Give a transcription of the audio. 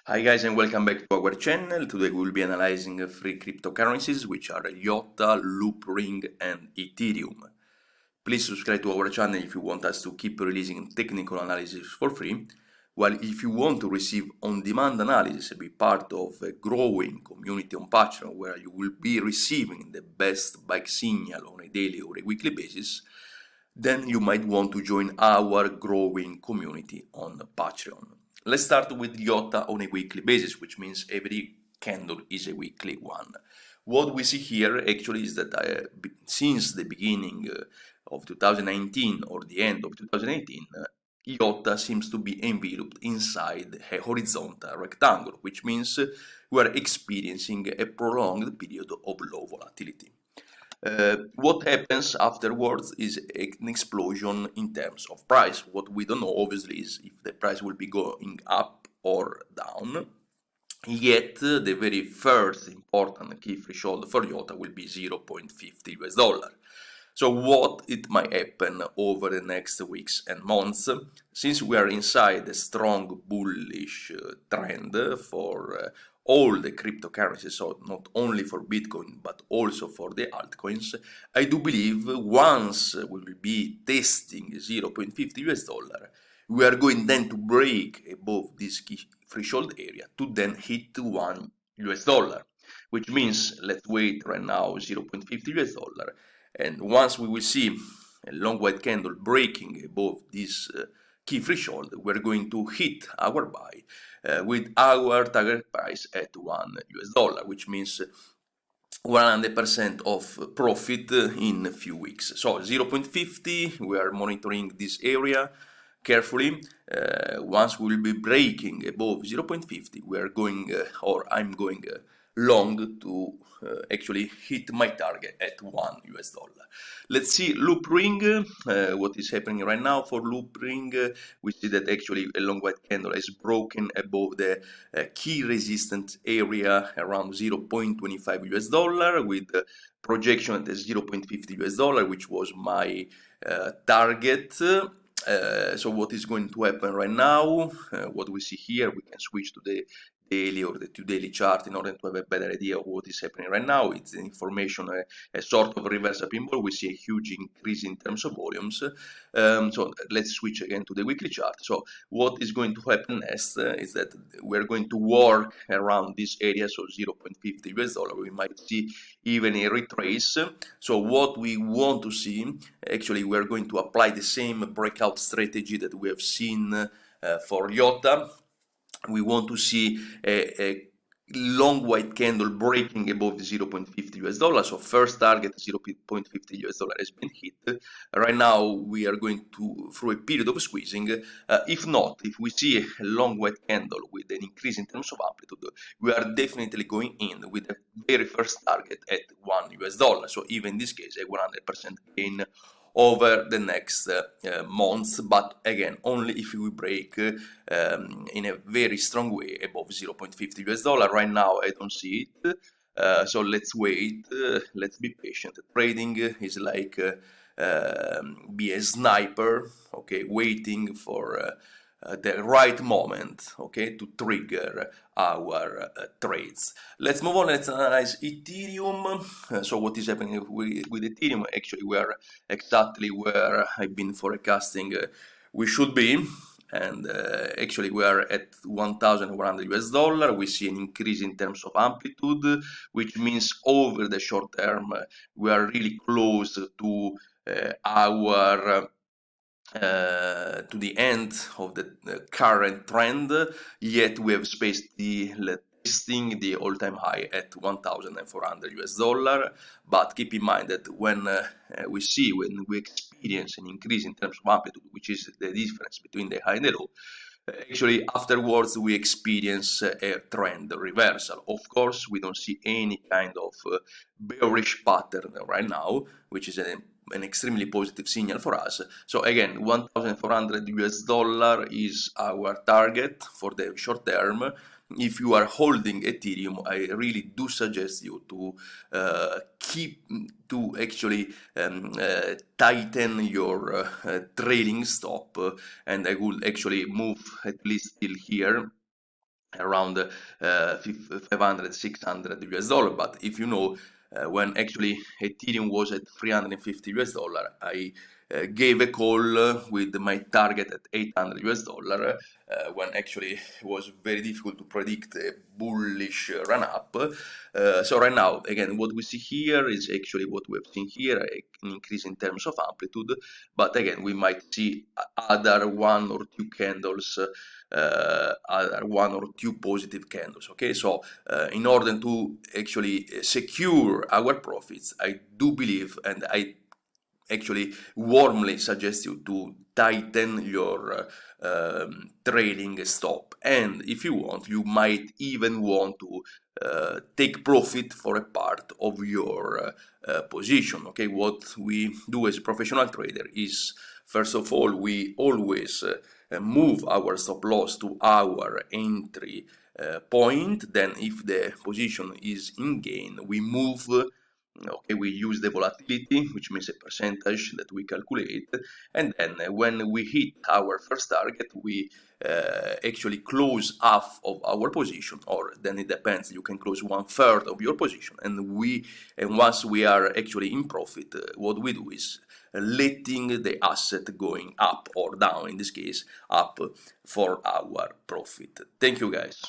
Hi guys and welcome back to our channel. Today we will be analyzing three cryptocurrencies which are IOTA, Loopring and Ethereum. Please subscribe to our channel if you want us to keep releasing technical analysis for free, while if you want to receive on-demand analysis and be part of a growing community on Patreon where you will be receiving the best bike signal on a daily or a weekly basis, then you might want to join our growing community on Patreon. Let's start with IOTA on a weekly basis, which means every candle is a weekly one. What we see here actually is that since the beginning of 2019 or the end of 2018, IOTA seems to be enveloped inside a horizontal rectangle, which means we are experiencing a prolonged period of low volatility. What happens afterwards is an explosion in terms of price. What we don't know obviously is if the price will be going up or down. Yet the very first important key threshold for IOTA will be 0.50 US dollar. So what it might happen over the next weeks and months, since we are inside a strong bullish trend for all the cryptocurrencies, so not only for Bitcoin but also for the altcoins, I do believe once we will be testing 0.50 US dollar, we are going then to break above this key threshold area to then hit 1 US dollar, which means let's wait right now 0.50 US dollar, and once we will see a long white candle breaking above this key threshold, we're going to hit our buy with our target price at 1 US dollar, which means 100% of profit in a few weeks. So 0.50, we are monitoring this area carefully. Once we will be breaking above 0.50, we are going, or I'm going long to actually hit my target at 1 US dollar. Let's see Loopring, what is happening right now for Loopring. We see that actually a long white candle is broken above the key resistance area around 0.25 US dollar with projection at 0.50 US dollar, which was my target. So what is going to happen right now? What we see here, we can switch to the daily or the 2 daily chart in order to have a better idea of what is happening right now. It's information, a sort of reverse pinball. We see a huge increase in terms of volumes. So let's switch again to the weekly chart. So what is going to happen next is that we're going to work around this area, so 0.50 US dollar. We might see even a retrace. So what we want to see, actually, we're going to apply the same breakout strategy that we have seen for IOTA. We want to see a long white candle breaking above the 0.50 US dollar. So first target 0.50 US dollar has been hit. Right now we are going through a period of squeezing. If not, if we see a long white candle with an increase in terms of amplitude, we are definitely going in with the very first target at 1 US dollar. So even in this case, a 100% gain over the next months, but again only if we break in a very strong way above 0.50 US dollar. Right now I don't see it, so let's wait, let's be patient. Trading is like be a sniper, okay, waiting for the right moment, okay, to trigger our trades. Let's move on. Let's analyze Ethereum. So what is happening with Ethereum? Actually, we are exactly where I've been forecasting we should be, and actually we are at 1,100 US dollar. We see an increase in terms of amplitude, which means over the short term we are really close to our to the end of the current trend, yet we have spaced the testing the all-time high at 1,400 US dollar. But keep in mind that when we experience an increase in terms of amplitude, which is the difference between the high and the low, actually afterwards we experience a trend reversal. Of course, we don't see any kind of bearish pattern right now, which is an extremely positive signal for us. So again, 1,400 US dollar is our target for the short term. If you are holding Ethereum, I really do suggest you to actually tighten your trailing stop, and I will actually move at least till here around 500 600 US dollar. But if you know, when actually Ethereum was at 350 US dollar, I gave a call with my target at 800 US dollar, when actually it was very difficult to predict a bullish run up. So right now, again, what we see here is actually what we have seen here, an increase in terms of amplitude. But again, we might see other one or two candles, other one or two positive candles. Okay, so in order to actually secure our profits, I do believe, and I actually warmly suggest you to tighten your trailing stop. And if you want, you might even want to take profit for a part of your position. Okay, what we do as a professional trader is, first of all, we always move our stop loss to our entry point. Then if the position is in gain, we move, okay, we use the volatility, which means a percentage that we calculate, and then when we hit our first target, we actually close half of our position, or then it depends, you can close 1/3 of your position, and once we are actually in profit, what we do is letting the asset going up or down, in this case up, for our profit. Thank you guys.